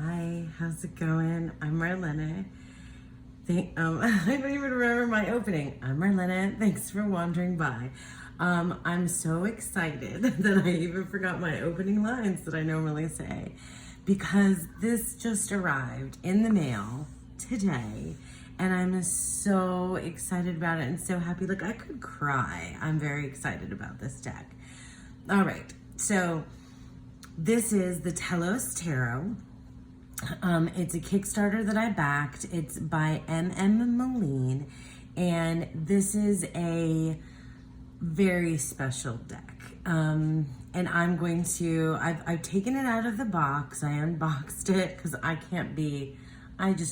Hi, how's it going? I'm Marlena. I don't even remember my opening. I'm Marlena. Thanks for wandering by. I'm so excited that I even forgot my opening lines that I normally say because this just arrived in the mail today and I'm so excited about it and so happy. Like, I could cry. I'm very excited about this deck. All right, so this is the Telos Tarot. It's a Kickstarter that I backed. It's by MM Meleen, and this is a very special deck. And I'm going to, I've taken it out of the box. I unboxed it because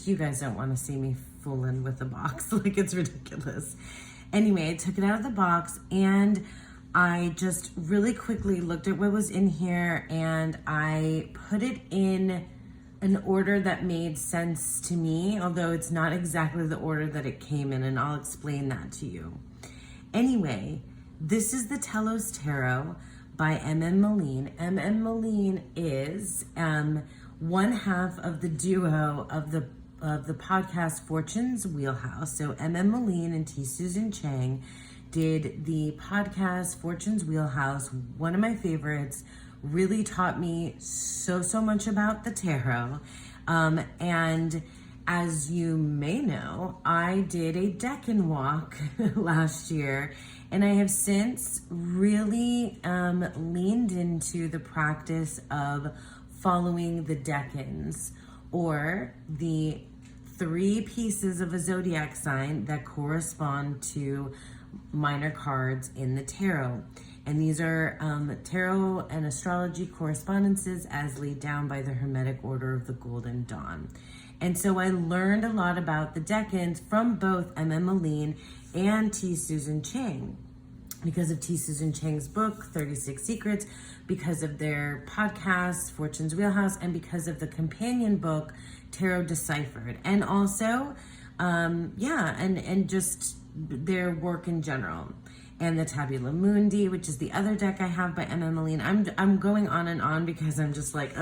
you guys don't want to see me fooling with the box. Like, it's ridiculous. Anyway, I took it out of the box and I just really quickly looked at what was in here and I put it in an order that made sense to me, although it's not exactly the order that it came in, and I'll explain that to you. Anyway, this is the Telos Tarot by MM Meleen. MM Meleen is one half of the duo of the podcast Fortune's Wheelhouse. So MM Meleen and T. Susan Chang did the podcast Fortune's Wheelhouse, one of my favorites. Really taught me so much about the tarot. And as you may know, I did a Decan walk last year, and I have since really leaned into the practice of following the decans, or the 3 pieces of a zodiac sign that correspond to minor cards in the tarot. And these are tarot and astrology correspondences as laid down by the Hermetic Order of the Golden Dawn. And so I learned a lot about the decans from both MM Meleen and T. Susan Chang, because of T. Susan Chang's book, 36 Secrets, because of their podcast, Fortune's Wheelhouse, and because of the companion book, Tarot Deciphered. And also, and just their work in general. And the Tabula Mundi, which is the other deck I have by MM Meleen. I'm going on and on because I'm just like,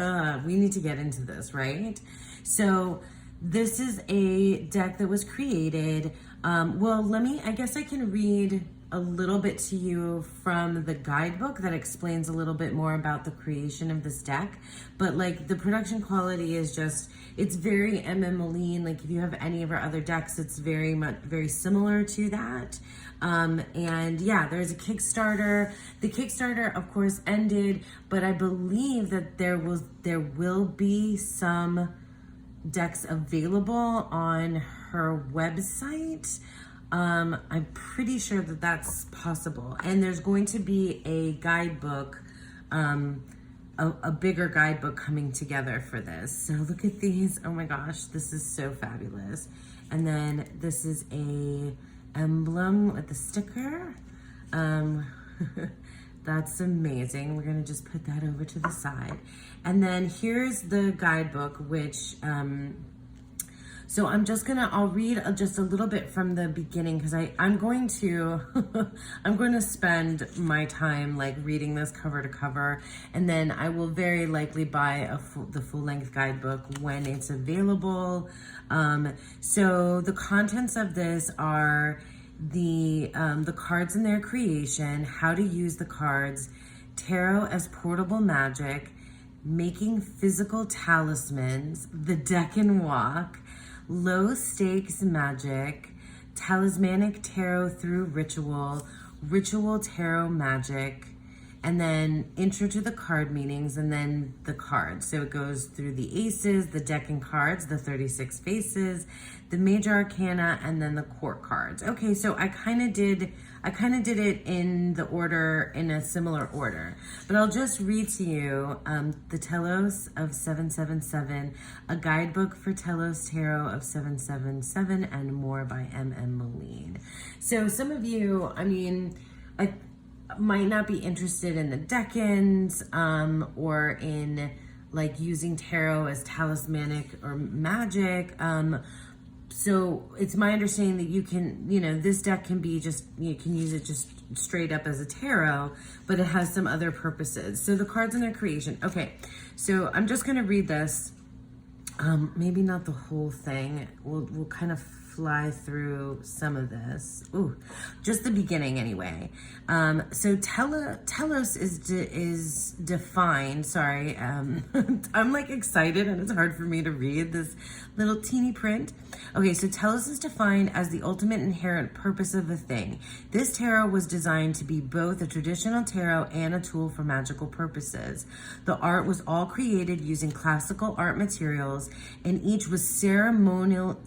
we need to get into this, right? So this is a deck that was created. I guess I can read a little bit to you from the guidebook that explains a little bit more about the creation of this deck. But like, the production quality is just, it's very MM Meleen. Like, if you have any of our other decks, it's very similar to that. And yeah, there's a Kickstarter. The Kickstarter, of course, ended, but I believe that there will be some decks available on her website. I'm pretty sure that that's possible. And there's going to be a guidebook, a bigger guidebook coming together for this. So look at these. Oh my gosh, this is so fabulous. And then this is a emblem with the sticker. That's amazing. We're gonna just put that over to the side. And then here's the guidebook, which so I'll read just a little bit from the beginning, because I'm going to I'm going to spend my time like reading this cover to cover, and then I will very likely buy the full-length guidebook when it's available. So the contents of this are the cards and their creation, how to use the cards, tarot as portable magic, making physical talismans, the Decan walk, low stakes magic, talismanic tarot through ritual, ritual tarot magic, and then intro to the card meanings, and then the cards. So it goes through the aces, the Decan cards, the 36 faces, the Major Arcana, and then the court cards. Okay, so I kind of did it in the order, in a similar order. But I'll just read to you the Telos of 777, a guidebook for Telos Tarot of 777, and more by MM Meleen. So some of you, might not be interested in the decans or in like using tarot as talismanic or magic. So it's my understanding that you can, this deck can be just, you can use it just straight up as a tarot, but it has some other purposes. So the cards and their creation. Okay, so I'm just going to read this Maybe not the whole thing. We'll kind of fly through some of this. Ooh, just the beginning anyway. So telos is defined. Sorry, I'm like excited and it's hard for me to read this little teeny print. Okay, so telos is defined as the ultimate inherent purpose of a thing. This tarot was designed to be both a traditional tarot and a tool for magical purposes. The art was all created using classical art materials, and each was ceremonially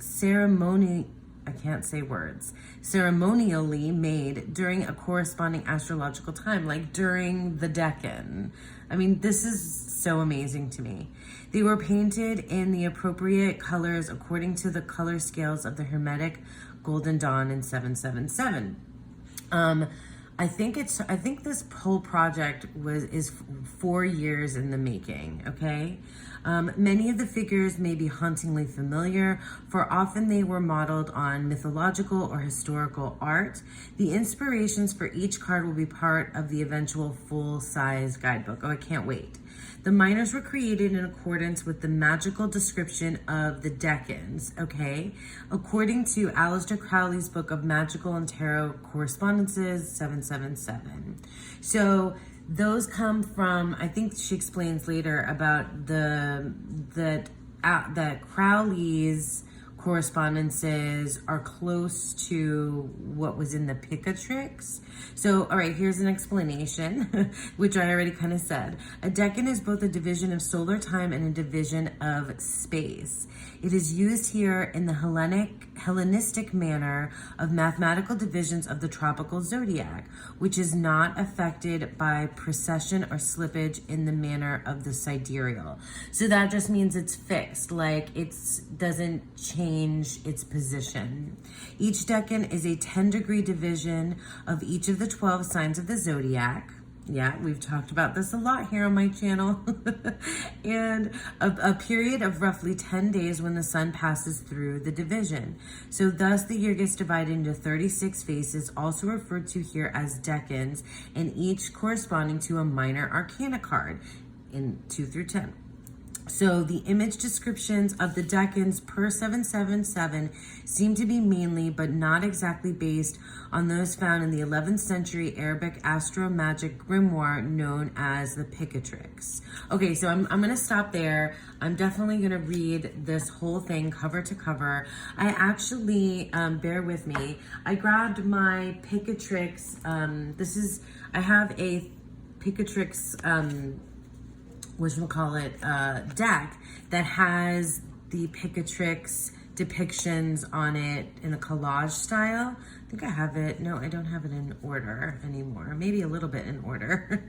made during a corresponding astrological time, like during the Decan. I mean, this is so amazing to me. They were painted in the appropriate colors according to the color scales of the Hermetic Golden Dawn in 777. I think this whole project is 4 years in the making, okay? Many of the figures may be hauntingly familiar, for often they were modeled on mythological or historical art. The inspirations for each card will be part of the eventual full-size guidebook. Oh, I can't wait. The minors were created in accordance with the magical description of the Decans, okay? According to Aleister Crowley's book of Magical and Tarot Correspondences, 777. So those come from, I think she explains later about that Crowley's correspondences are close to what was in the Picatrix. So, all right, here's an explanation, which I already kind of said. A decan is both a division of solar time and a division of space. It is used here in the Hellenistic manner of mathematical divisions of the tropical zodiac, which is not affected by precession or slippage in the manner of the sidereal. So that just means it's fixed, like it doesn't change its position. Each decan is a 10-degree division of each of the 12 signs of the zodiac. Yeah, we've talked about this a lot here on my channel. And a period of roughly 10 days when the sun passes through the division. So thus the year gets divided into 36 phases, also referred to here as decans, and each corresponding to a minor arcana card in 2 through 10. So the image descriptions of the decans per 777 seem to be mainly, but not exactly, based on those found in the 11th century Arabic astro-magic grimoire known as the Picatrix. Okay, so I'm going to stop there. I'm definitely going to read this whole thing cover to cover. I actually, bear with me, I grabbed my Picatrix, I have a Picatrix, deck that has the Picatrix depictions on it in a collage style. I think I have it. No, I don't have it in order anymore. Maybe a little bit in order.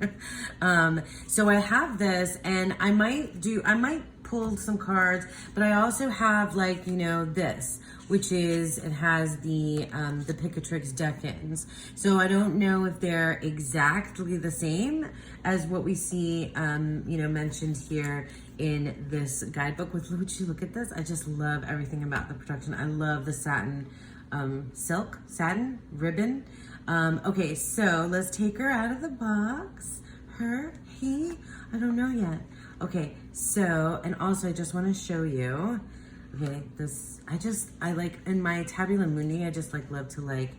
So I have this, and I might pull some cards, but I also have, like, you know, this, which is, it has the Picatrix decans. So I don't know if they're exactly the same as what we see, mentioned here in this guidebook. Would you look at this? I just love everything about the production. I love the satin, satin ribbon. Okay, so let's take her out of the box. I don't know yet. Okay, so, and also I just want to show you, okay, this, I like, in my Tabula Mundi, I just like love to like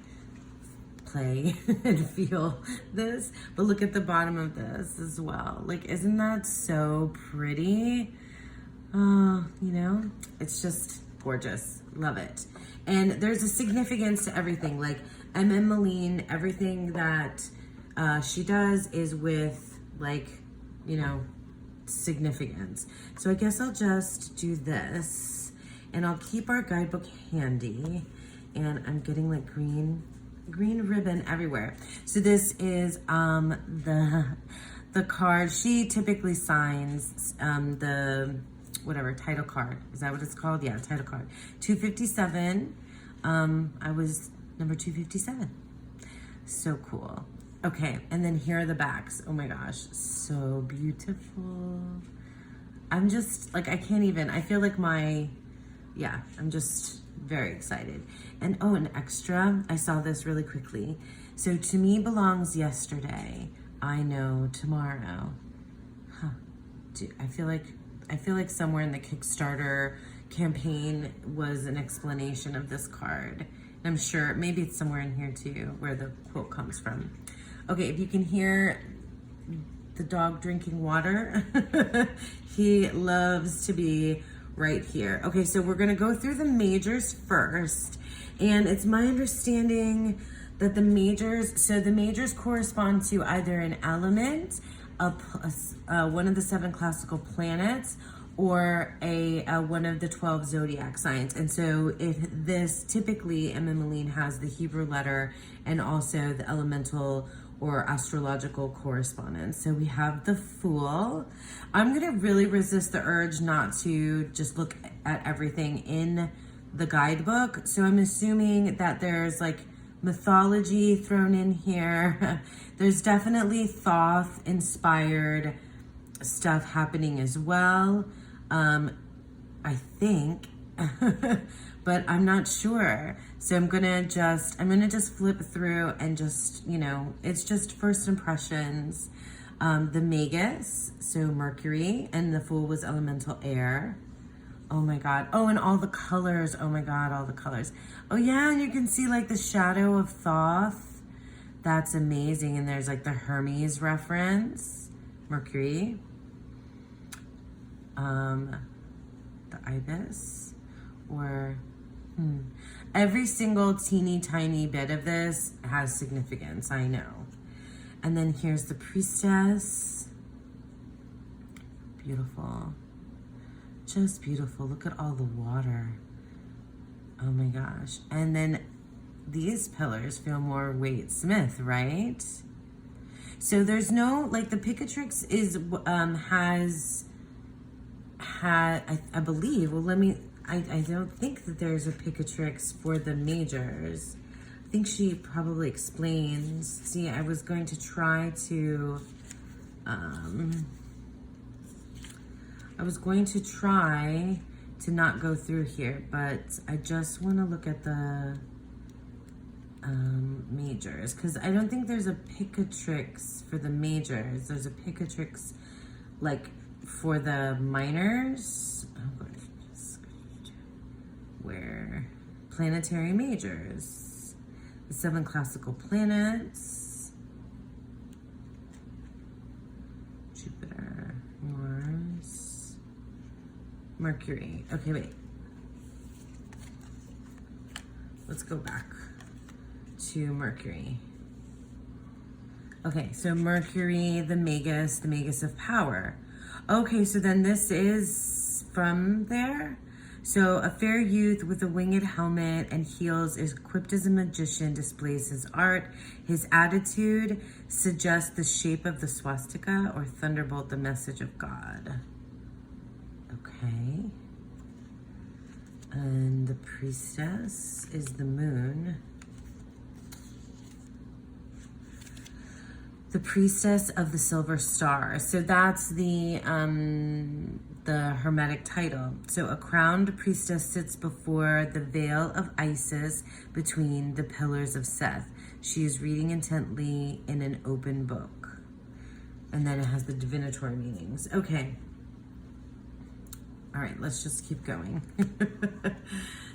play and feel this, but look at the bottom of this as well. Like, isn't that so pretty? It's just gorgeous. Love it. And there's a significance to everything. Like MM Meleen, everything that she does is with, like, significance. So I guess I'll just do this, and I'll keep our guidebook handy. And I'm getting like green ribbon everywhere. So this is the card. She typically signs the title card. Is that what it's called? Yeah, title card. 257. I was number 257. So cool. Okay, and then here are the backs. Oh my gosh, so beautiful. I'm just like, I can't even, I feel like I'm just very excited. And oh, an extra, I saw this really quickly. So to me belongs yesterday, I know tomorrow. I feel like I feel like somewhere in the Kickstarter campaign was an explanation of this card. I'm sure maybe it's somewhere in here too where the quote comes from. Okay, if you can hear the dog drinking water, he loves to be right here. Okay, so we're gonna go through the majors first. And it's my understanding that the majors correspond to either an element, one of the 7 classical planets, or one of the 12 zodiac signs. And so if this, typically MM Meleen has the Hebrew letter and also the elemental or astrological correspondence. So we have the Fool. I'm gonna really resist the urge not to just look at everything in the guidebook. So I'm assuming that there's like mythology thrown in here. There's definitely Thoth inspired stuff happening as well. I think, but I'm not sure. So I'm gonna just flip through and just, you know, it's just first impressions. The Magus, so Mercury, and the Fool was elemental air. Oh my God. Oh, and all the colors. Oh my God, all the colors. Oh yeah, and you can see like the shadow of Thoth. That's amazing. And there's like the Hermes reference, Mercury. The Ibis, or every single teeny tiny bit of this has significance, I know. And then here's the Priestess. Beautiful. Just beautiful. Look at all the water. Oh my gosh. And then these pillars feel more Waite Smith, right? So there's no, like the Picatrix is, I believe, well, I don't think that there's a Picatrix for the majors. I think she probably explains. See, I was going to try to, not go through here, but I just want to look at the majors, because I don't think there's a Picatrix for the majors. There's a Picatrix like for the minors. Where planetary majors, the 7 classical planets, Jupiter, Mars, Mercury. Okay, wait. Let's go back to Mercury. Okay, so Mercury, the Magus of power. Okay, so then this is from there. So a fair youth with a winged helmet and heels is equipped as a magician, displays his art. His attitude suggests the shape of the swastika or thunderbolt, the message of God. Okay. And the Priestess is the moon. The Priestess of the Silver Star. So that's the Hermetic title. So a crowned priestess sits before the veil of Isis between the pillars of Seth. She is reading intently in an open book. And then it has the divinatory meanings. Okay. All right, let's just keep going.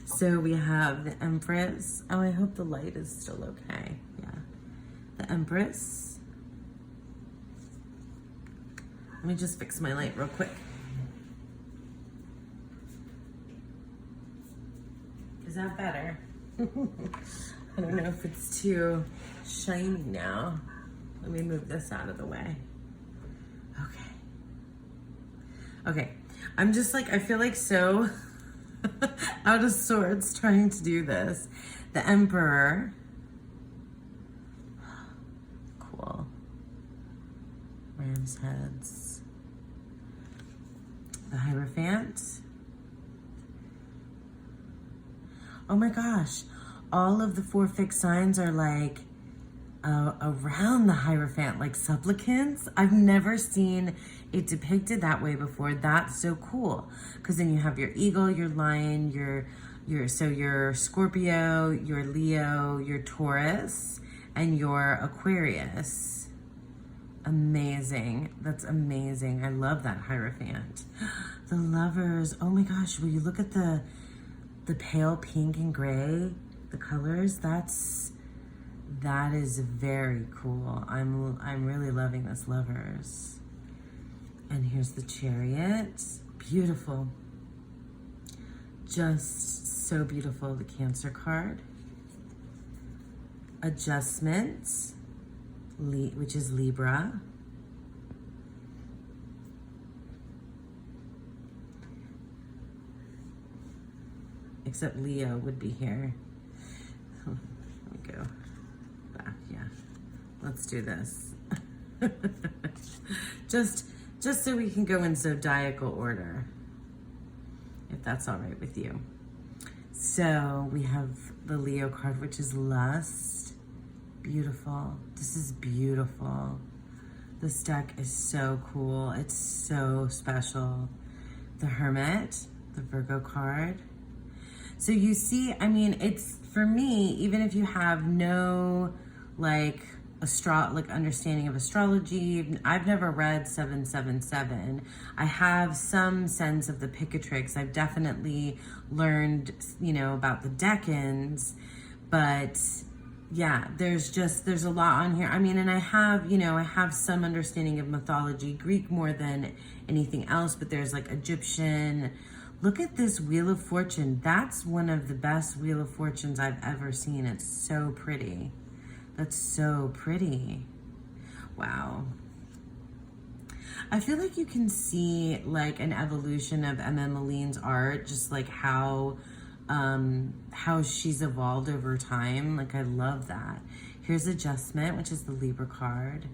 So we have the Empress. Oh, I hope the light is still okay. Yeah. The Empress. Let me just fix my light real quick. Is that better? I don't know if it's too shiny now. Let me move this out of the way. Okay. Okay. I'm just like, I feel like so out of sorts trying to do this. The Emperor. Cool. Ram's heads. The Hierophant. Oh my gosh. All of the 4 fixed signs are like around the Hierophant, like supplicants. I've never seen it depicted that way before. That's so cool. Because then you have your eagle, your lion, your Scorpio, your Leo, your Taurus, and your Aquarius. Amazing. That's amazing. I love that Hierophant. The Lovers. Oh my gosh, will you look at the pale pink and gray, the colors? That is very cool. I'm really loving this Lovers. And here's the Chariot. Beautiful. Just so beautiful. The Cancer card. Adjustments, which is Libra. Except Leo would be here. Let me go back, yeah. Let's do this. just so we can go in zodiacal order, if that's all right with you. So we have the Leo card, which is Lust. Beautiful. This is beautiful. This deck is so cool. It's so special. The Hermit, the Virgo card. So you see, I mean, it's, for me, even if you have no like understanding of astrology, I've never read 777. I have some sense of the Picatrix. I've definitely learned, you know, about the Decans, but yeah, there's a lot on here. I mean, and I have some understanding of mythology, Greek more than anything else, but there's like Egyptian. Look at this Wheel of Fortune. That's one of the best Wheel of Fortunes I've ever seen. It's so pretty. That's so pretty. Wow. I feel like you can see like an evolution of MM Meleen's art, just like how she's evolved over time. Like, I love that. Here's Adjustment, which is the Libra card.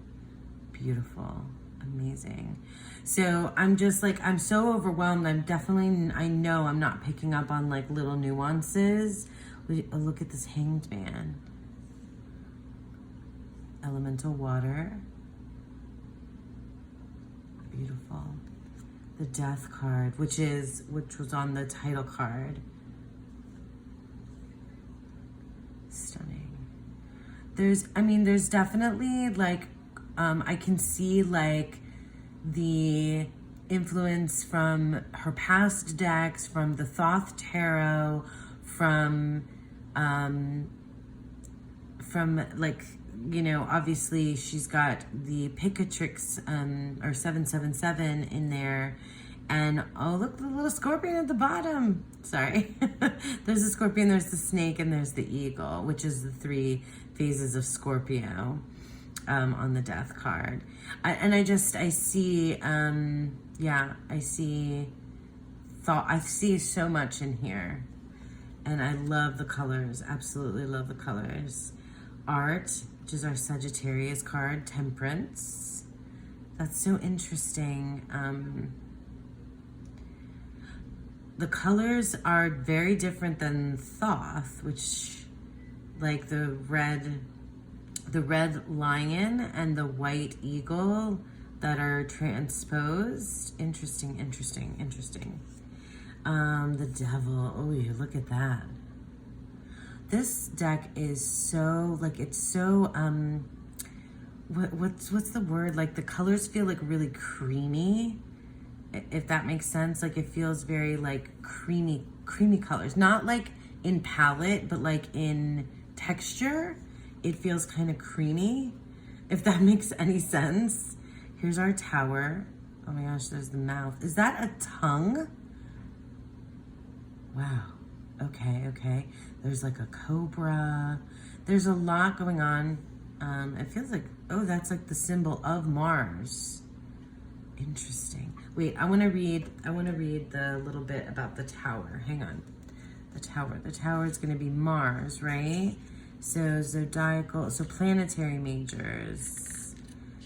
Beautiful. Amazing. So I'm just like, I'm so overwhelmed. I know I'm not picking up on like little nuances. Look at this Hanged Man. Elemental Water. Beautiful. The Death card, which was on the title card. Stunning. There's definitely like, I can see like the influence from her past decks, from the Thoth Tarot, from like, you know, obviously she's got the Picatrix or 777 in there. And oh, look, the little scorpion at the bottom. Sorry. There's the scorpion, there's the snake, and there's the eagle, which is the 3 phases of Scorpio on the Death card. I see so much in here. And I love the colors, absolutely love the colors. Art, which is our Sagittarius card, Temperance. That's so interesting. The colors are very different than Thoth, which, like the red lion and the white eagle that are transposed. Interesting. The Devil. Oh, you look at that. This deck is so, like, it's so, what's the word? Like, the colors feel like really creamy, if that makes sense. Like, it feels very like creamy colors, not like in palette, but like in texture. It feels kind of creamy, if that makes any sense. Here's our Tower. Oh my gosh, there's the mouth. Is that a tongue? Wow. Okay. There's like a cobra. There's a lot going on. It feels like, oh, that's like the symbol of Mars. Interesting. Wait, I want to read the little bit about the Tower. Hang on. The Tower is going to be Mars, right? So zodiacal, so planetary majors.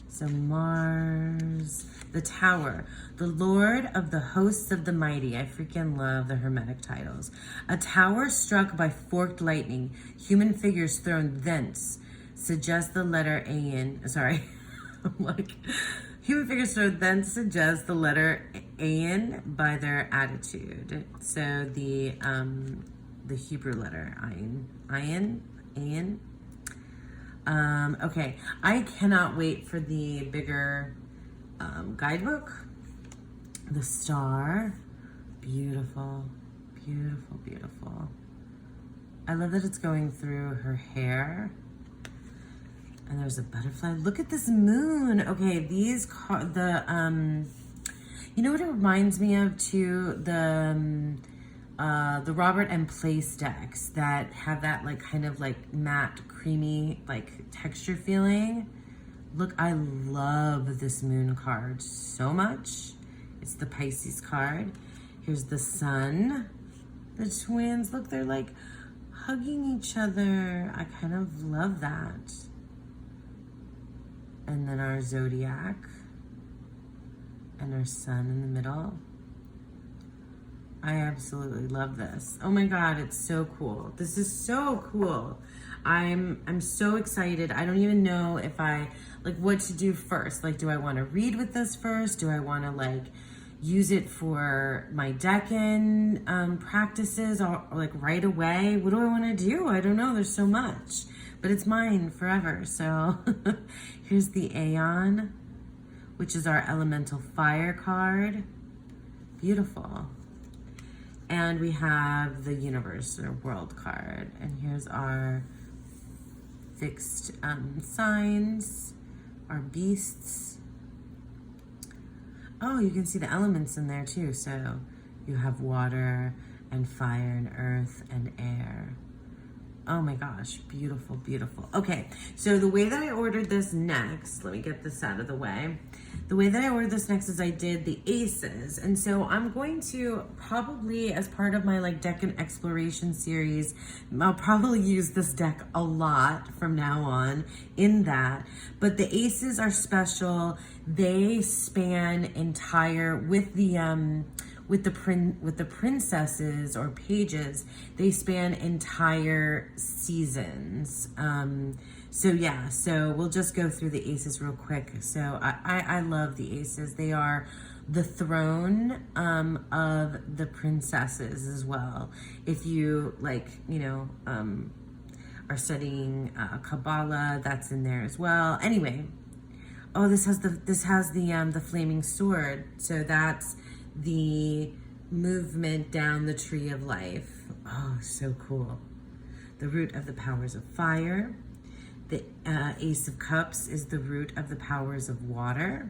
So Mars, the Tower, the Lord of the hosts of the mighty. I freaking love the Hermetic titles. A tower struck by forked lightning, human figures thrown thence, suggest the letter Ain. Sorry, I'm like, human figures thrown thence suggest the letter Ain by their attitude. So the Hebrew letter Ain. Okay, I cannot wait for the bigger guidebook. The star, beautiful, beautiful, beautiful. I love that it's going through her hair. And there's a butterfly. Look at this moon. Okay, these you know what it reminds me of too? The Robert M. Place decks that have that like kind of like matte, creamy like texture feeling. Look, I love this moon card so much. It's the Pisces card. Here's the sun. The twins, look, they're like hugging each other. I kind of love that. And then our zodiac and our sun in the middle. I absolutely love this. Oh my God, it's so cool. This is so cool. I'm so excited. I don't even know if I, like, what to do first. Like, do I want to read with this first? Do I want to like use it for my Decan practices or like right away? What do I want to do? I don't know. There's so much, but it's mine forever. So here's the Aeon, which is our elemental fire card. Beautiful. And we have the universe or world card. And here's our fixed signs, our beasts. Oh, you can see the elements in there too. So you have water and fire and earth and air. Oh my gosh, beautiful, beautiful. Okay, so the way that I ordered this next, let me get this out of the way. The way that I ordered this next is I did the aces. And so I'm going to probably, as part of my like Decan exploration series, I'll probably use this deck a lot from now on in that. But the aces are special. They span entire, with the princesses or pages, they span entire seasons. So yeah, so we'll just go through the aces real quick. So I love the aces. They are the throne of the princesses as well. If you like, you know, are studying Kabbalah, that's in there as well. Anyway, oh, this has the flaming sword. So that's the movement down the tree of life. Oh, so cool. The root of the powers of fire. The Ace of Cups is the root of the powers of water.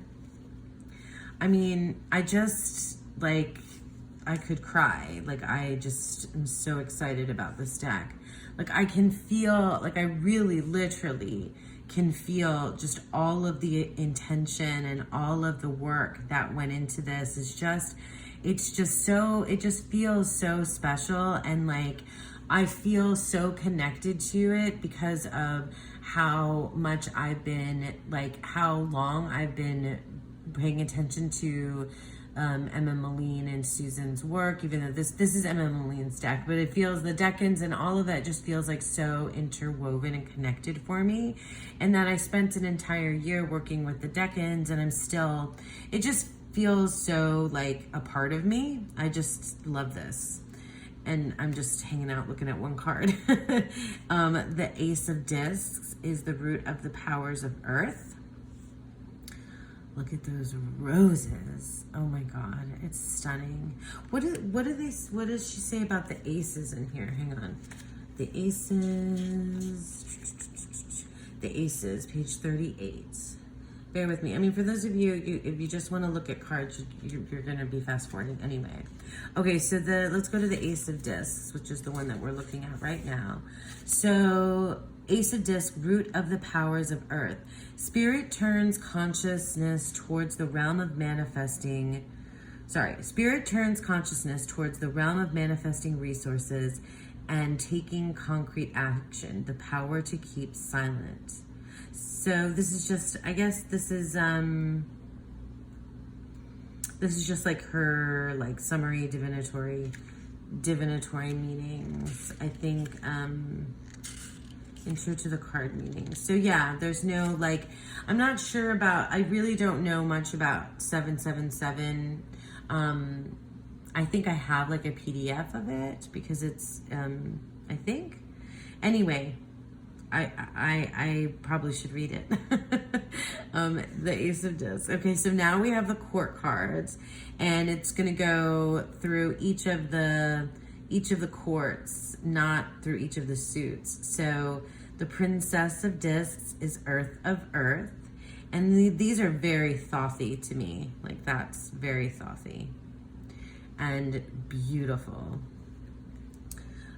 I mean, I just, like, I could cry. Like, I just am so excited about this deck. Like, I can feel, like, I really, literally can feel just all of the intention and all of the work that went into this. It's just, it's just so, it just feels so special. And, like, I feel so connected to it because of how much I've been, like, how long I've been paying attention to MM Meleen and Susan's work, even though this is MM Meleen's deck, but it feels, the Decans and all of that just feels like so interwoven and connected for me. And that I spent an entire year working with the Decans, and I'm still, it just feels so like a part of me. I just love this. And I'm just hanging out looking at one card. The Ace of Discs is the root of the powers of earth. Look at those roses. Oh my God, it's stunning. What does she say about the aces in here? Hang on. The aces, page 38. Bear with me. I mean, for those of you, if you just want to look at cards, you're going to be fast forwarding anyway. Okay, so let's go to the Ace of Discs, which is the one that we're looking at right now. So, Ace of Discs, root of the powers of earth. Spirit turns consciousness towards the realm of manifesting. Spirit turns consciousness towards the realm of manifesting resources and taking concrete action. The power to keep silent. So this is just, I guess this is just like her like summary divinatory meanings. I think intro to the card meanings. So yeah, there's no like, I'm not sure about, I really don't know much about 777. I think I have like a PDF of it because it's I think. Anyway, I probably should read it. The Ace of Discs. Okay, so now we have the court cards, and it's gonna go through each of the courts, not through each of the suits. So the Princess of Discs is Earth of Earth, and these are very thothy to me. Like, that's very thothy and beautiful.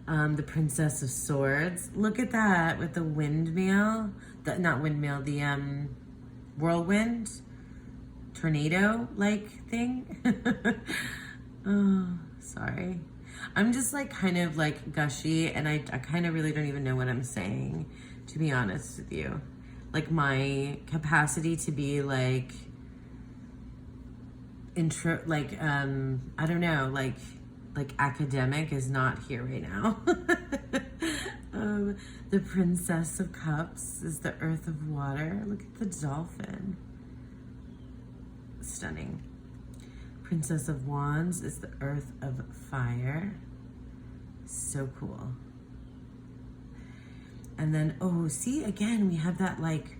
The Princess of Swords. Look at that with the windmill. Not windmill, the whirlwind, tornado-like thing. Oh, sorry. I'm just like kind of like gushy, and I kind of really don't even know what I'm saying, to be honest with you. Like, my capacity to be like I don't know, like academic is not here right now. The Princess of Cups is the Earth of Water. Look at the dolphin. Stunning. Princess of Wands is the Earth of Fire. So cool. And then, oh, see, again, we have that, like,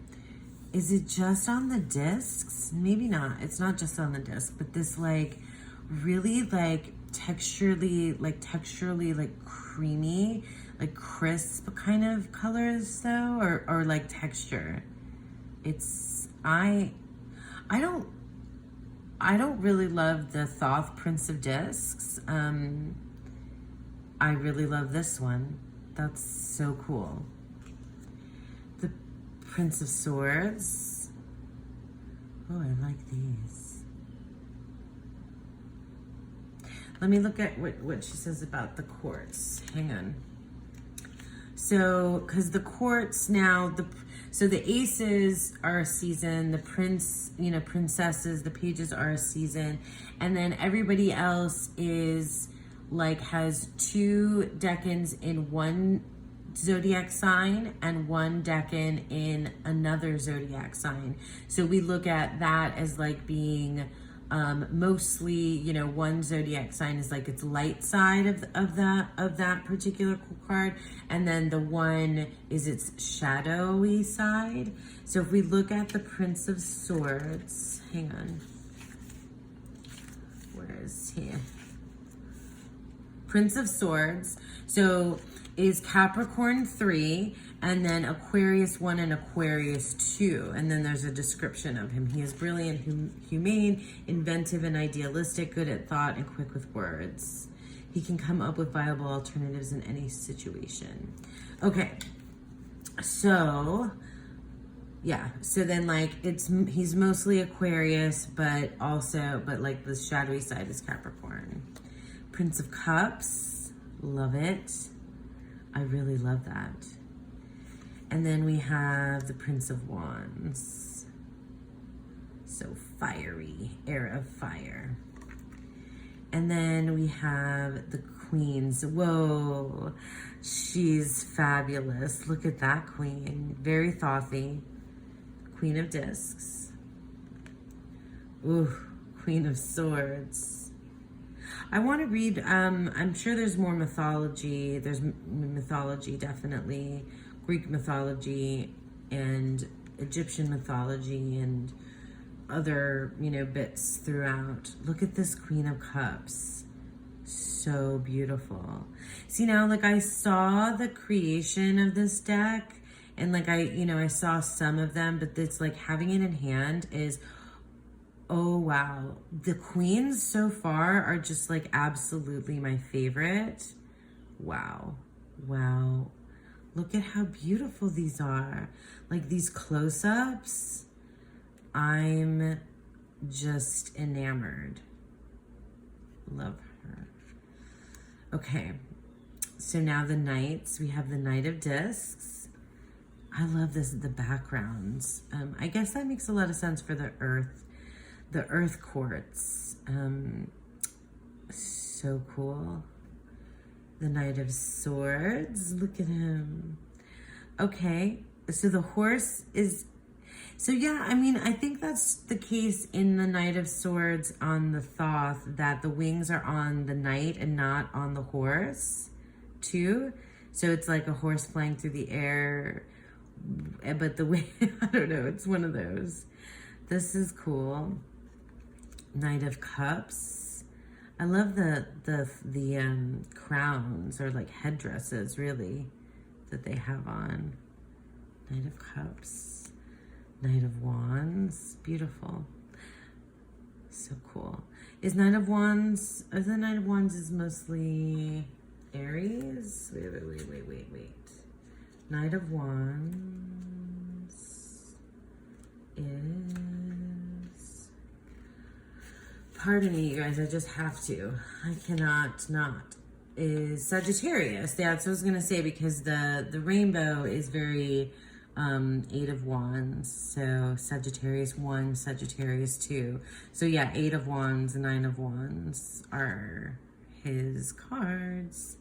is it just on the discs? Maybe not. It's not just on the disc, but this, like, really, like, texturally, like, creamy, like, crisp kind of colors, though, or like, texture. It's, I don't really love the Thoth Prince of Discs. I really love this one. That's so cool. The Prince of Swords. Oh, I like these. Let me look at what she says about the courts. Hang on. So, because the courts now, so the aces are a season, the princesses, the pages are a season, and then everybody else is like has 2 decans in one zodiac sign and 1 decan in another zodiac sign. So we look at that as like being mostly, one zodiac sign is like its light side of that particular card, and then the one is its shadowy side. So if we look at the Prince of Swords, hang on, where is he? Prince of Swords, so is Capricorn 3, and then Aquarius 1 and Aquarius 2. And then there's a description of him. He is brilliant, humane, inventive, and idealistic, good at thought, and quick with words. He can come up with viable alternatives in any situation. Okay, so yeah, so then like he's mostly Aquarius, but like the shadowy side is Capricorn. Prince of Cups, love it. I really love that. And then we have the Prince of Wands. So fiery, air of fire. And then we have the Queens. Whoa, she's fabulous. Look at that queen. Very thothy. Queen of Discs. Ooh, Queen of Swords. I want to read, I'm sure there's more mythology. There's mythology, definitely. Greek mythology and Egyptian mythology and other, bits throughout. Look at this Queen of Cups. So beautiful. See, now, like, I saw the creation of this deck, and like I saw some of them, but it's like having it in hand is, oh wow. The queens so far are just like absolutely my favorite. Wow. Wow. Look at how beautiful these are. Like these close-ups, I'm just enamored. Love her. Okay, so now the knights. We have the Knight of Discs. I love this, the backgrounds. I guess that makes a lot of sense for the earth quartz. So cool. The Knight of Swords, look at him. Okay, so the horse is, so yeah, I mean, I think that's the case in the Knight of Swords on the Thoth, that the wings are on the knight and not on the horse, too. So it's like a horse flying through the air but the way, I don't know, it's one of those. This is cool. Knight of Cups. I love the crowns or like headdresses really that they have on. Knight of Cups. Knight of Wands. Beautiful. So cool. Is Knight of Wands, the Knight of Wands is mostly Aries? Wait. Knight of Wands is, pardon me you guys, I just have to. I cannot not. Is Sagittarius. That's what I was going to say, because the rainbow is very Eight of Wands. So Sagittarius 1, Sagittarius 2. So yeah, Eight of Wands, Nine of Wands are his cards.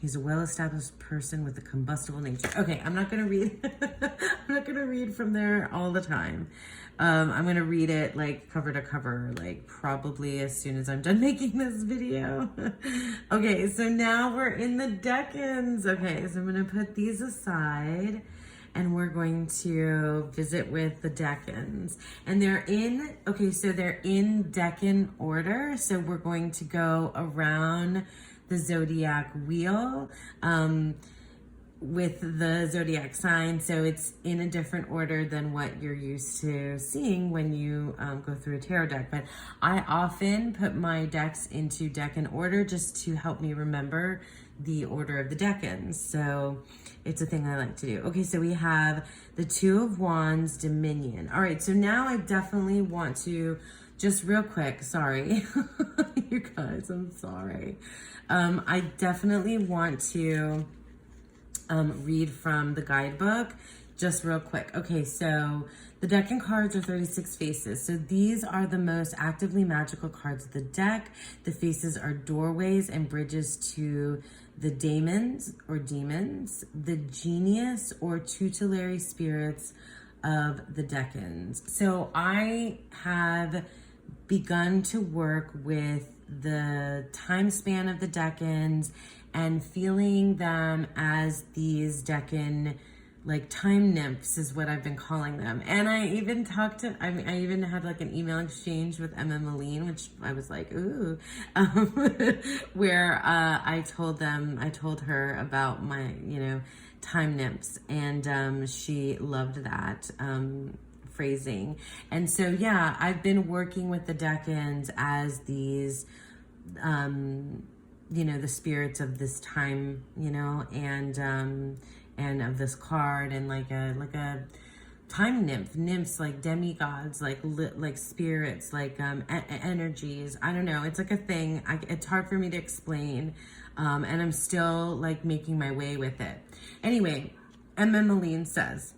He's a well-established person with a combustible nature. Okay, I'm not gonna read. I'm not gonna read from there all the time. I'm gonna read it like cover to cover, like probably as soon as I'm done making this video. Okay, so now we're in the Decans. Okay, so I'm gonna put these aside, and we're going to visit with the Decans. And they're in, okay, so they're in Decan order. So we're going to go around the zodiac wheel with the zodiac sign. So it's in a different order than what you're used to seeing when you go through a tarot deck. But I often put my decks into Decan order just to help me remember the order of the Decans. So it's a thing I like to do. Okay, so we have the Two of Wands, Dominion. All right, so now I definitely want to, just real quick, sorry, you guys, I'm sorry. I definitely want to read from the guidebook, just real quick. Okay, so the Decan cards are 36 faces. So these are the most actively magical cards of the deck. The faces are doorways and bridges to the daemons or demons, the genius or tutelary spirits of the Decans. So I have begun to work with the time span of the Decans and feeling them as these Decan, like time nymphs is what I've been calling them. And I even talked to, I even had like an email exchange with MM Meleen, which I was like, ooh, where I told her about my, time nymphs, and she loved that phrasing. And so, yeah, I've been working with the Decans as these, the spirits of this time, and of this card, and like a time nymphs, like demigods, like spirits, like energies. I don't know. It's like a thing. It's hard for me to explain, and I'm still like making my way with it. Anyway, MM Meleen says,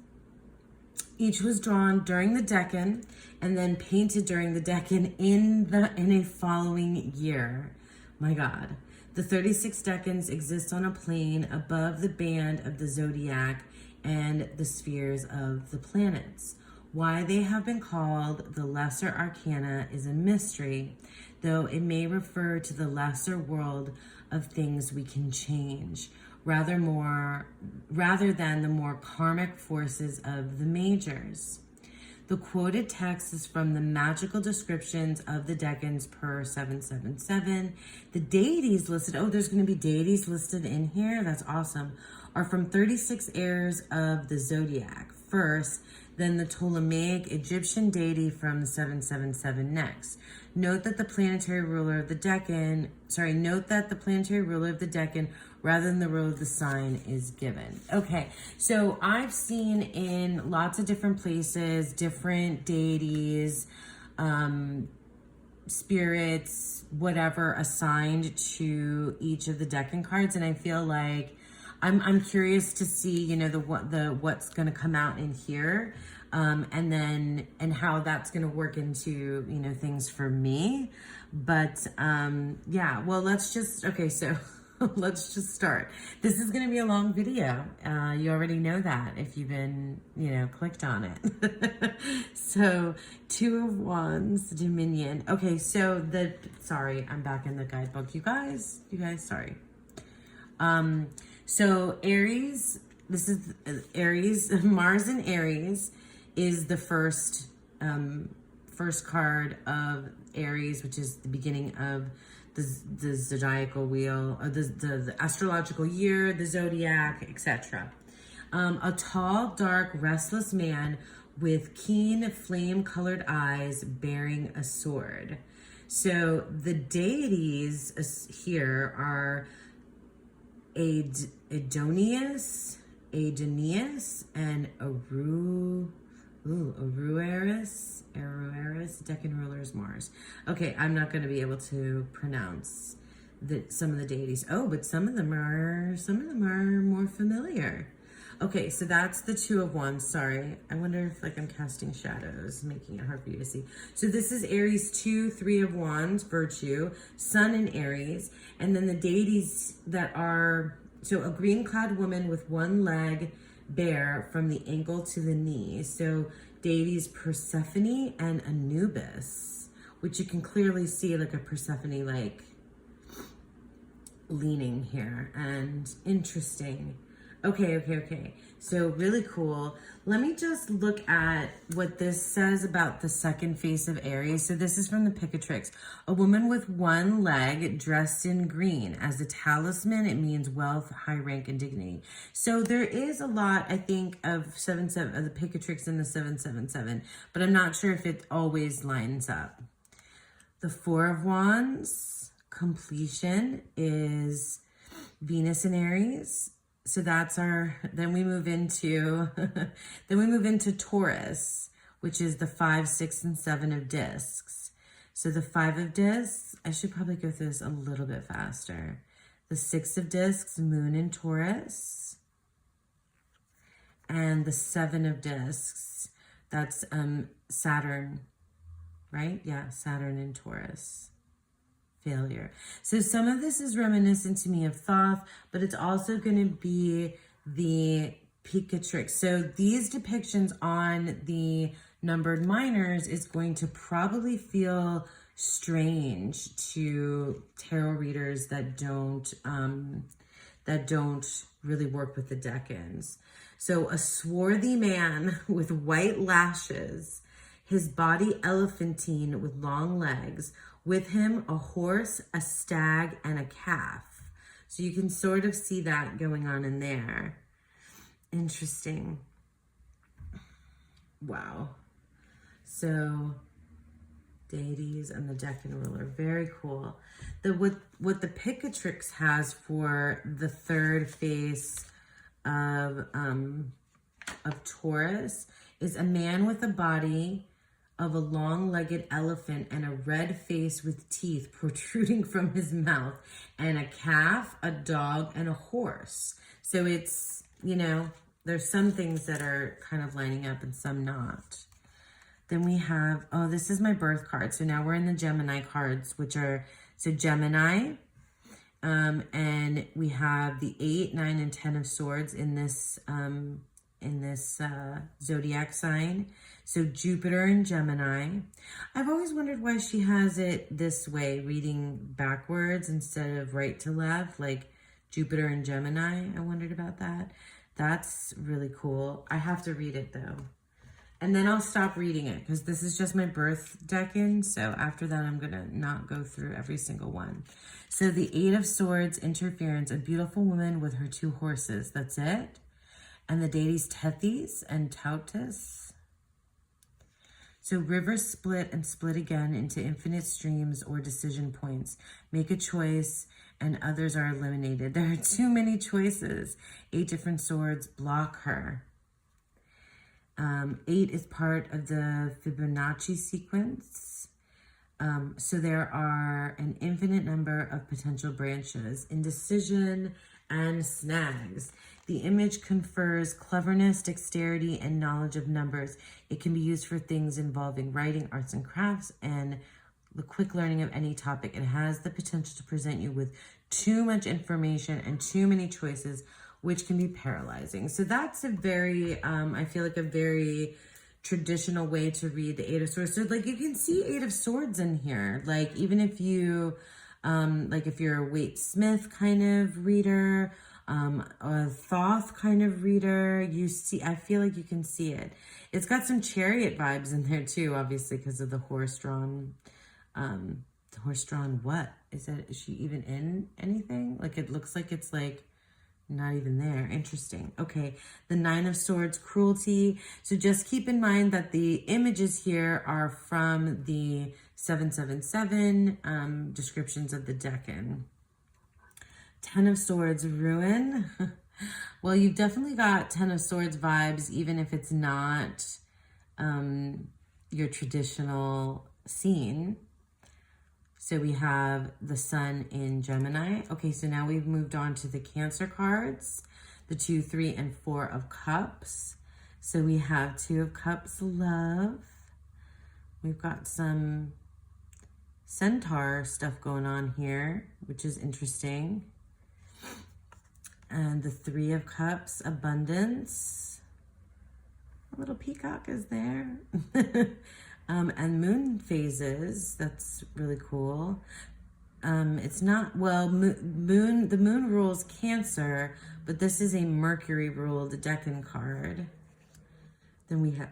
each was drawn during the Decan and then painted during the Decan in a following year. My God. The 36 Decans exist on a plane above the band of the zodiac and the spheres of the planets. Why they have been called the Lesser Arcana is a mystery, though it may refer to the lesser world of things we can change, rather than the more karmic forces of the majors. The quoted text is from the magical descriptions of the Decans per 777. The deities listed, there's going to be deities listed in here. That's awesome. Are from 36 heirs of the zodiac first, then the Ptolemaic Egyptian deity from 777 next. Note that the planetary ruler of the Decan, rather than the ruler of the sign is given. Okay, so I've seen in lots of different places, different deities, spirits, whatever, assigned to each of the Decan cards, and I feel like I'm curious to see, what's going to come out in here, and how that's going to work into, things for me. But yeah, well, let's just start. This is going to be a long video. You already know that if you've been, clicked on it. So, Two of Wands, Dominion. Okay, so sorry, I'm back in the guidebook. You guys, sorry. So Aries this is Aries. Mars in Aries is the first card of Aries, which is the beginning of the zodiacal wheel, or the astrological year, the zodiac, etc. A tall, dark, restless man with keen, flame-colored eyes bearing a sword. So the deities here are Adonis, and Arueris, Decan rulers Mars. Okay, I'm not going to be able to pronounce some of the deities. Oh, but some of them are more familiar. Okay, so that's the Two of Wands. Sorry, I wonder if I'm casting shadows, making it hard for you to see. So this is Aries 2, 3 of Wands, Virtue, Sun in Aries, and then the deities that are, so a green-clad woman with one leg bare from the ankle to the knee. So deities Persephone and Anubis, which you can clearly see like a Persephone leaning here, and interesting. Okay. So really cool. Let me just look at what this says about the second face of Aries. So this is from the Picatrix. A woman with one leg dressed in green. As a talisman, it means wealth, high rank, and dignity. So there is a lot, I think, of the Picatrix and the 777, but I'm not sure if it always lines up. The Four of Wands, completion, is Venus in Aries. So that's then we move into Taurus, which is the 5, 6, and 7 of discs. So the 5 of discs, I should probably go through this a little bit faster. The 6 of discs, Moon in Taurus. And the 7 of discs, that's Saturn, right? Yeah, Saturn in Taurus. Failure. So some of this is reminiscent to me of Thoth, but it's also going to be the Picatrix. So these depictions on the numbered minors is going to probably feel strange to tarot readers that don't really work with the decans. So a swarthy man with white lashes, his body elephantine with long legs, with him a horse, a stag, and a calf. So you can sort of see that going on in there. Interesting. Wow. So deities and the Decan ruler, very cool. What the Picatrix has for the third face of Taurus is a man with a body of a long-legged elephant and a red face with teeth protruding from his mouth, and a calf, a dog, and a horse. So it's, there's some things that are kind of lining up and some not. Then we have, this is my birth card. So now we're in the Gemini cards, which are, so Gemini, and we have the 8, 9, and 10 of swords in this zodiac sign. So Jupiter and Gemini. I've always wondered why she has it this way, reading backwards instead of right to left, like Jupiter and Gemini. I wondered about that. That's really cool. I have to read it though. And then I'll stop reading it because this is just my birth decan. So after that, I'm going to not go through every single one. So the 8 of swords, interference, a beautiful woman with her 2 horses. That's it. And the deities Tethys and Tautus. So rivers split and split again into infinite streams or decision points. Make a choice and others are eliminated. There are too many choices. 8 different swords block her. 8 is part of the Fibonacci sequence. So there are an infinite number of potential branches, indecision and snags. The image confers cleverness, dexterity, and knowledge of numbers. It can be used for things involving writing, arts and crafts, and the quick learning of any topic. It has the potential to present you with too much information and too many choices, which can be paralyzing. So that's a very, I feel like a very traditional way to read the 8 of swords. So like you can see 8 of swords in here. Like even if you, like if you're a Waite Smith kind of reader, A Thoth kind of reader. You see, I feel like you can see it. It's got some chariot vibes in there too, obviously, because of the horse-drawn, what? Is she even in anything? Like, it looks like it's like not even there. Interesting. Okay, the Nine of Swords, cruelty. So just keep in mind that the images here are from the 777 descriptions of the Decan. Ten of Swords, ruin. Well, you've definitely got Ten of Swords vibes, even if it's not your traditional scene. So we have the Sun in Gemini. Okay, so now we've moved on to the Cancer cards, the 2, 3, and 4 of Cups. So we have 2 of Cups, love. We've got some Centaur stuff going on here, which is interesting. And the 3 of Cups, abundance. A little peacock is there. And moon phases, that's really cool. It's not, well, the moon rules Cancer, but this is a Mercury ruled Decan card. Then we have,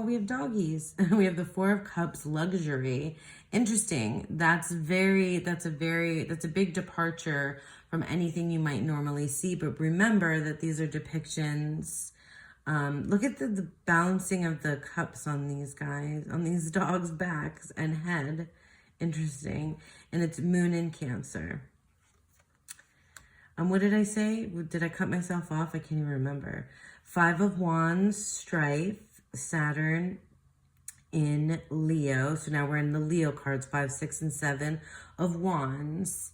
we have doggies. We have the 4 of Cups, luxury. Interesting. That's a big departure from anything you might normally see. But remember that these are depictions. Look at the balancing of the cups on these guys, on these dogs' backs and head. Interesting. And it's moon in Cancer. What did I say? Did I cut myself off? I can't even remember. 5 of Wands, strife, Saturn in Leo. So now we're in the Leo cards, 5, 6, and 7 of Wands.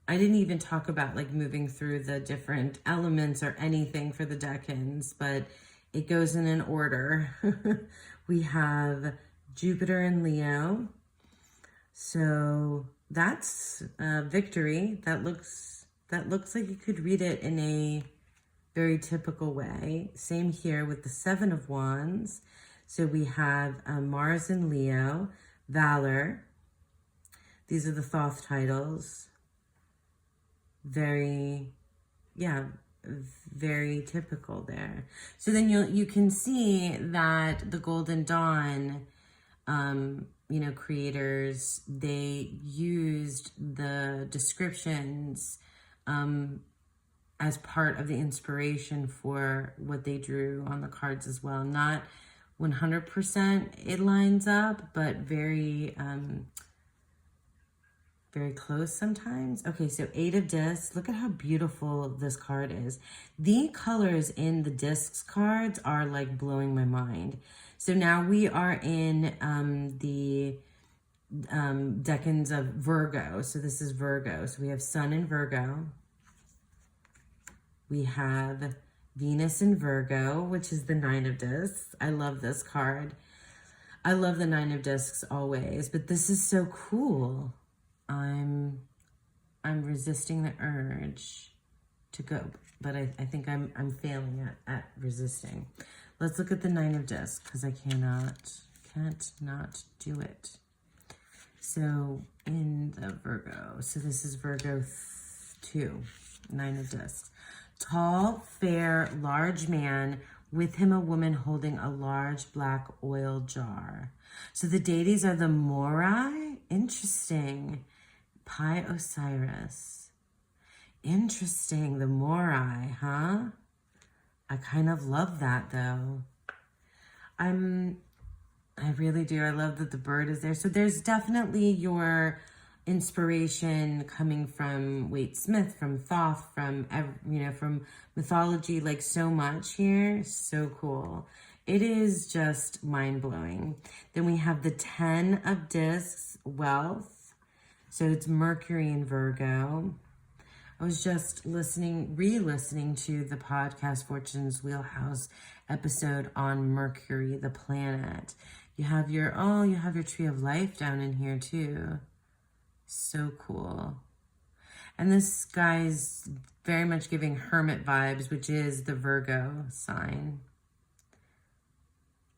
I didn't even talk about like moving through the different elements or anything for the Decans, but it goes in an order. We have Jupiter in Leo. So that's victory. That looks like you could read it in a very typical way. Same here with the 7 of Wands. So we have Mars in Leo, Valor. These are the Thoth titles. Very typical there. So then you can see that the Golden Dawn, creators, they used the descriptions as part of the inspiration for what they drew on the cards as well. Not 100% it lines up, but very close sometimes. Okay, so 8 of Discs. Look at how beautiful this card is. The colors in the Discs cards are like blowing my mind. So now we are in the Decans of Virgo. So this is Virgo. So we have Sun in Virgo. We have Venus in Virgo, which is the 9 of Discs. I love this card. I love the 9 of Discs always, but this is so cool. I'm resisting the urge to go, but I think I'm failing at resisting. Let's look at the 9 of Discs because I can't not do it. So in the Virgo, so this is Virgo 2, 9 of Discs. Tall, fair, large man, with him a woman holding a large black oil jar. So the deities are the Morai. Interesting. Pi Osiris. Interesting, the Morai, huh? I kind of love that though. I really do. I love that the bird is there. So there's definitely your inspiration coming from Waite Smith, from Thoth, from mythology, like so much here. So cool. It is just mind-blowing. Then we have the 10 of Discs, wealth. So it's Mercury in Virgo. I was just re-listening to the podcast Fortune's Wheelhouse episode on Mercury, the planet. You have your Tree of Life down in here too. So cool. And this guy's very much giving hermit vibes, which is the Virgo sign.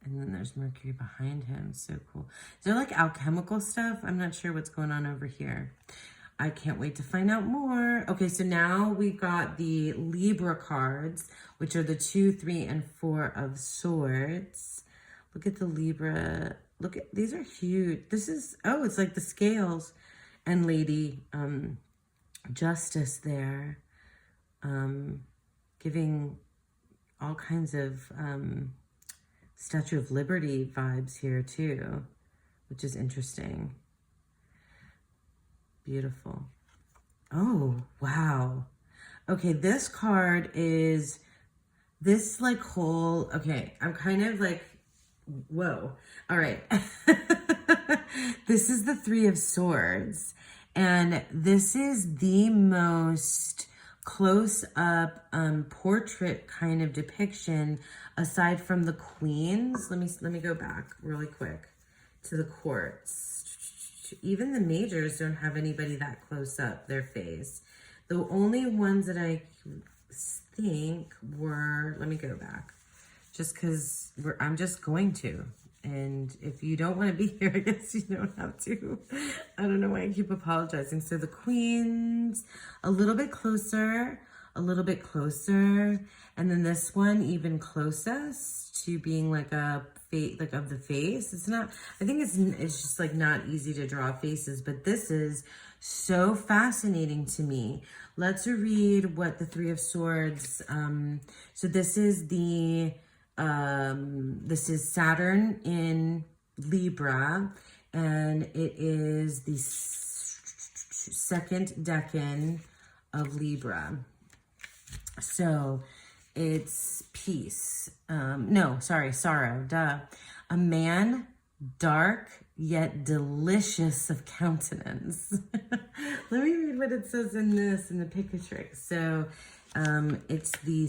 And then there's Mercury behind him. So cool. Is there like alchemical stuff? I'm not sure what's going on over here. I can't wait to find out more. Okay, so now we got the Libra cards, which are the 2, 3, and 4 of swords. Look at the Libra. Look at, these are huge. This is, oh, it's like the scales and Lady Justice there, giving all kinds of Statue of Liberty vibes here too, which is interesting. Beautiful. Oh, wow. Okay, this card is this like whole, okay, I'm kind of like, whoa. All right. This is the 3 of Swords. And this is the most close-up portrait kind of depiction aside from the queens. Let me go back really quick to the courts. Even the majors don't have anybody that close up their face. The only ones that I think were, let me go back, just because I'm just going to. And if you don't want to be here, I guess you don't have to. I don't know why I keep apologizing. So the queens, a little bit closer, and then this one even closest to being like a face, like of the face. It's not, I think it's just like not easy to draw faces, but this is so fascinating to me. Let's read what the 3 of Swords, so this is the, this is Saturn in Libra, and it is the 2nd decan of Libra. So it's peace. No, sorry, sorrow, duh. A man dark yet delicious of countenance. Let me read what it says in the Picatrix. So it's the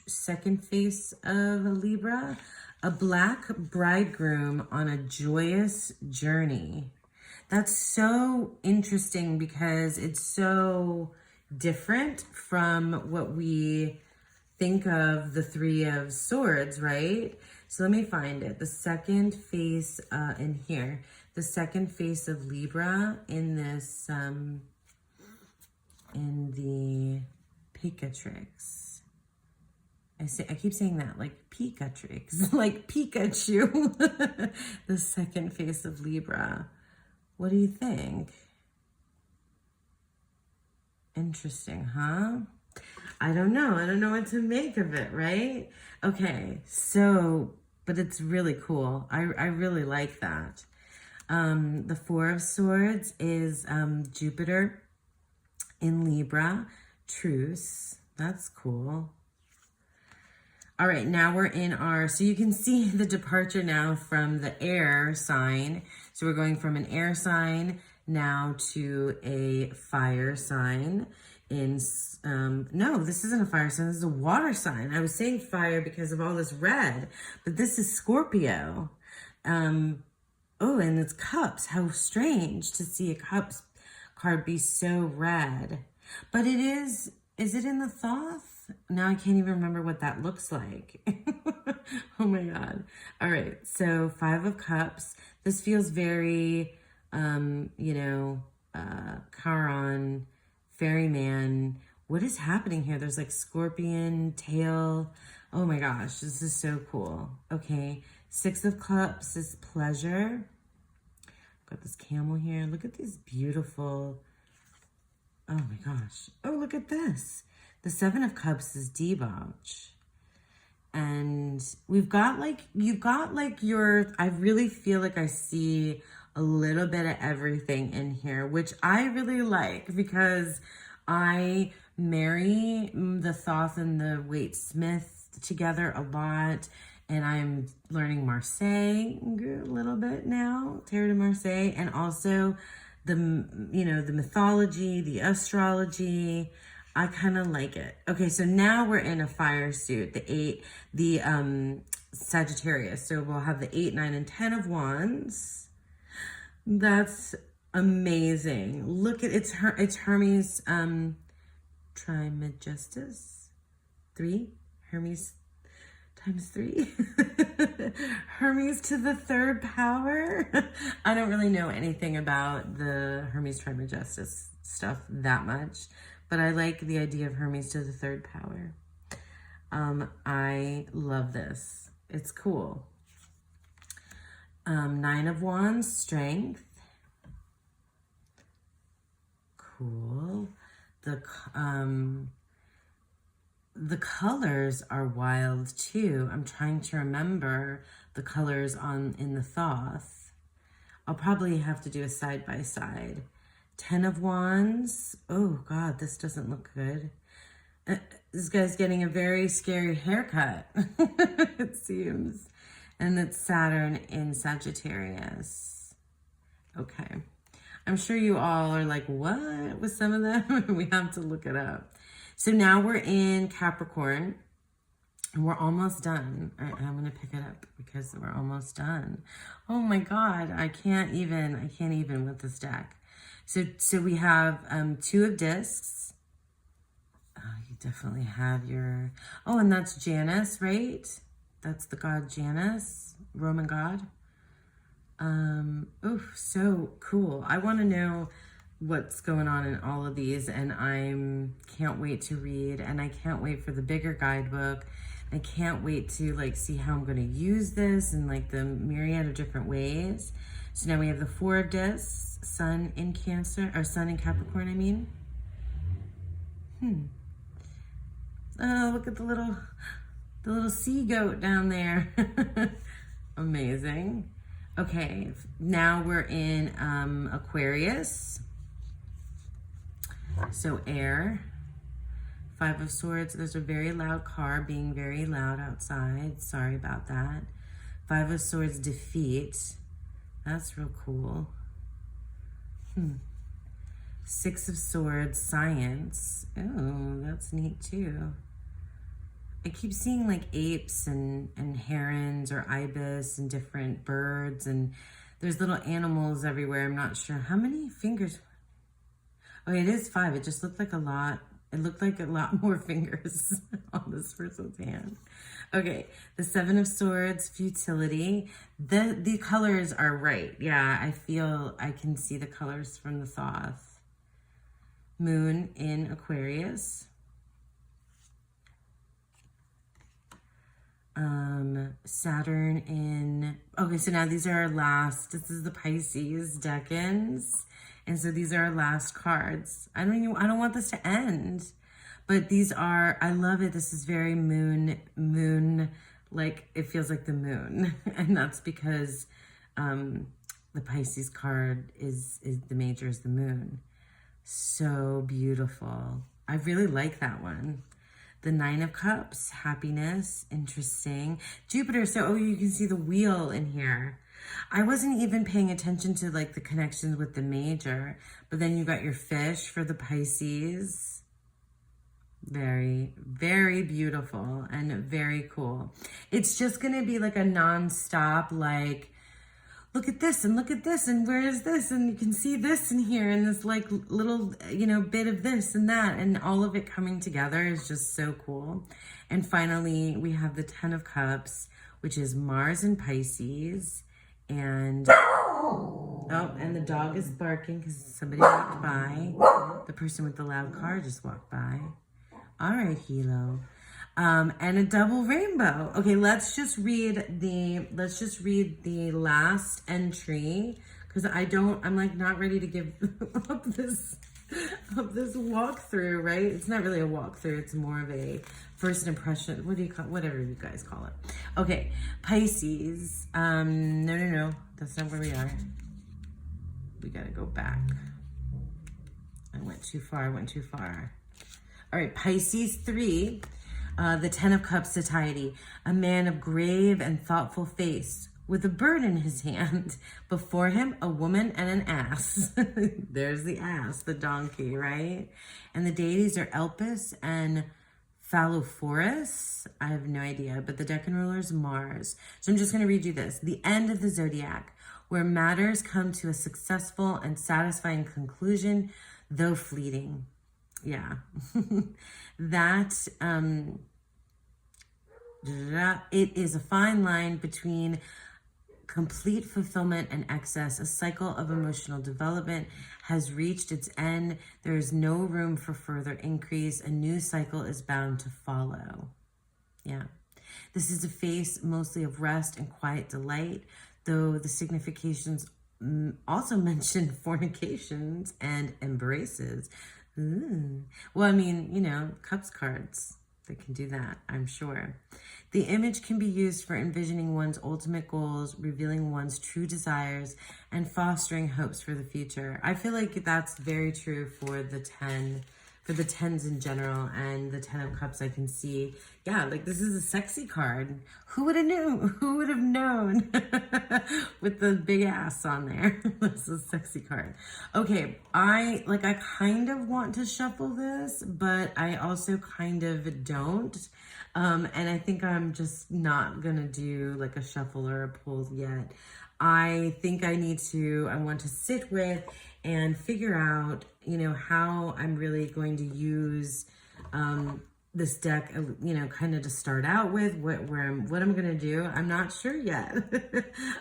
2nd face of Libra. A black bridegroom on a joyous journey. That's so interesting because it's so different from what we think of the 3 of Swords, right? So let me find it. The 2nd face in here. The 2nd face of Libra in this, in the Picatrix. I keep saying that, like Picatrix, like Pikachu. The 2nd face of Libra. What do you think? Interesting, huh? I don't know. I don't know what to make of it, right? Okay, so, but it's really cool. I really like that. The 4 of Swords is Jupiter in Libra. Truce. That's cool. All right, now we're in our, so you can see the departure now from the air sign. So we're going from an air sign now to a fire sign. In, no, this isn't a fire sign, this is a water sign. I was saying fire because of all this red, but this is Scorpio. Oh, and it's cups. How strange to see a cups card be so red. But it is it in the Thoth? Now I can't even remember what that looks like. Oh my God. All right, so 5 of Cups. This feels very, you know, Charon, Ferryman. What is happening here? There's like scorpion, tail. Oh my gosh, this is so cool. Okay, 6 of Cups is pleasure. Got this camel here. Look at these beautiful, oh my gosh. Oh, look at this. The 7 of Cups is debauch. And we've got like, you've got like your, I really feel like I see a little bit of everything in here, which I really like because I marry the Thoth and the Waite Smith together a lot. And I'm learning Marseille a little bit now, Tarot de Marseille, and also the, you know, the mythology, the astrology. I kind of like it. Okay, so now we're in a fire suit, the Sagittarius. So we'll have the 8, 9, and 10 of Wands. That's amazing. Look at it's Hermes Trismegistus 3, Hermes times 3. Hermes to the 3rd power. I don't really know anything about the Hermes Trismegistus stuff that much, but I like the idea of Hermes to the 3rd power. I love this. It's cool. 9 of Wands, strength. Cool. The colors are wild too. I'm trying to remember the colors in the Thoth. I'll probably have to do a side by side. 10 of Wands. Oh God, this doesn't look good. This guy's getting a very scary haircut, it seems. And it's Saturn in Sagittarius. Okay. I'm sure you all are like, what with some of them? We have to look it up. So now we're in Capricorn and we're almost done. I'm going to pick it up because we're almost done. Oh my God. I can't even with this deck. So we have 2 of discs. Oh, you definitely have your, oh, and that's Janus, right? That's the god Janus, Roman god. Oh, so cool. I want to know what's going on in all of these, and can't wait to read, and I can't wait for the bigger guidebook. I can't wait to like see how I'm going to use this in like the myriad of different ways. So now we have the 4 of discs, Sun in Cancer, or Sun in Capricorn, I mean. Oh, look at the little sea goat down there. Amazing. Okay, now we're in Aquarius. So air. 5 of Swords. There's a very loud car being very loud outside. Sorry about that. 5 of Swords, defeat. That's real cool. 6 of Swords, science. Oh, that's neat too. I keep seeing like apes and herons or ibis and different birds, and there's little animals everywhere. I'm not sure how many fingers. Oh, it is 5. It just looked like a lot. It looked like a lot more fingers on this person's hand. Okay, the 7 of Swords, futility. The colors are right. Yeah, I feel I can see the colors from the Thoth. Moon in Aquarius. Saturn in, okay, so now these are our last, this is the Pisces Decans, and so these are our last cards. I don't want this to end, but these are, I love it. This is very moon, like it feels like the moon, and that's because the Pisces card is the major is the moon. So beautiful. I really like that one. The 9 of Cups, happiness, interesting. Jupiter, so oh, you can see the wheel in here. I wasn't even paying attention to like the connections with the major, but then you got your fish for the Pisces. Very, very beautiful and very cool. It's just gonna be like a non-stop, like, look at this and look at this and where is this, and you can see this in here and this like little, you know, bit of this and that, and all of it coming together is just so cool. And finally, we have the 10 of Cups, which is Mars in Pisces, and oh, and the dog is barking because somebody walked by. The person with the loud car just walked by. All right, Hilo. And a double rainbow. Okay, let's just read the last entry, because I'm like not ready to give up this walkthrough, right? It's not really a walkthrough, it's more of a first impression. What do you call, whatever you guys call it. Okay, Pisces. No, that's not where we are. We gotta go back. I went too far. All right, Pisces 3. The 10 of Cups, satiety. A man of grave and thoughtful face with a bird in his hand. Before him, a woman and an ass. There's the ass, the donkey, right? And the deities are Elpis and Phallophorus. I have no idea, but the Decan ruler is Mars. So I'm just going to read you this. The end of the zodiac, where matters come to a successful and satisfying conclusion, though fleeting. Yeah. That It is a fine line between complete fulfillment and excess. A cycle of emotional development has reached its end. There is no room for further increase. A new cycle is bound to follow. Yeah. This is a phase mostly of rest and quiet delight, though the significations also mention fornications and embraces. Ooh. Well, I mean, you know, Cups cards, they can do that, I'm sure. The image can be used for envisioning one's ultimate goals, revealing one's true desires, and fostering hopes for the future. I feel like that's very true for the 10, for the 10s in general, and the 10 of Cups I can see. Yeah, like this is a sexy card. Who would have knew? Who would have known? With the big ass on there. This is a sexy card. Okay, I kind of want to shuffle this, but I also kind of don't. And I think I'm just not gonna do like a shuffle or a pull yet. I think I want to sit with and figure out, you know, how I'm really going to use this deck, you know, kind of to start out with, what I'm gonna do. I'm not sure yet.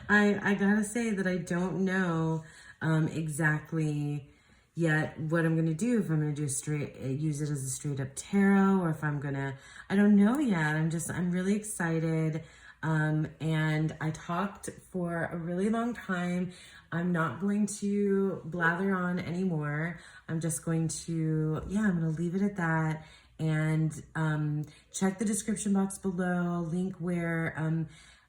I gotta say that I don't know exactly yet what I'm gonna do, if I'm gonna do use it as a straight up tarot, or if I'm gonna, I don't know yet. I'm really excited. And I talked for a really long time. I'm not going to blather on anymore. I'm just going to, I'm gonna leave it at that. And check the description box below, link where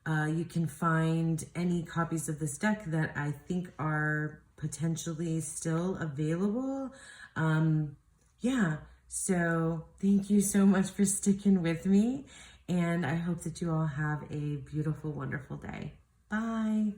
you can find any copies of this deck that I think are potentially still available. So thank you so much for sticking with me, and I hope that you all have a beautiful, wonderful day. Bye.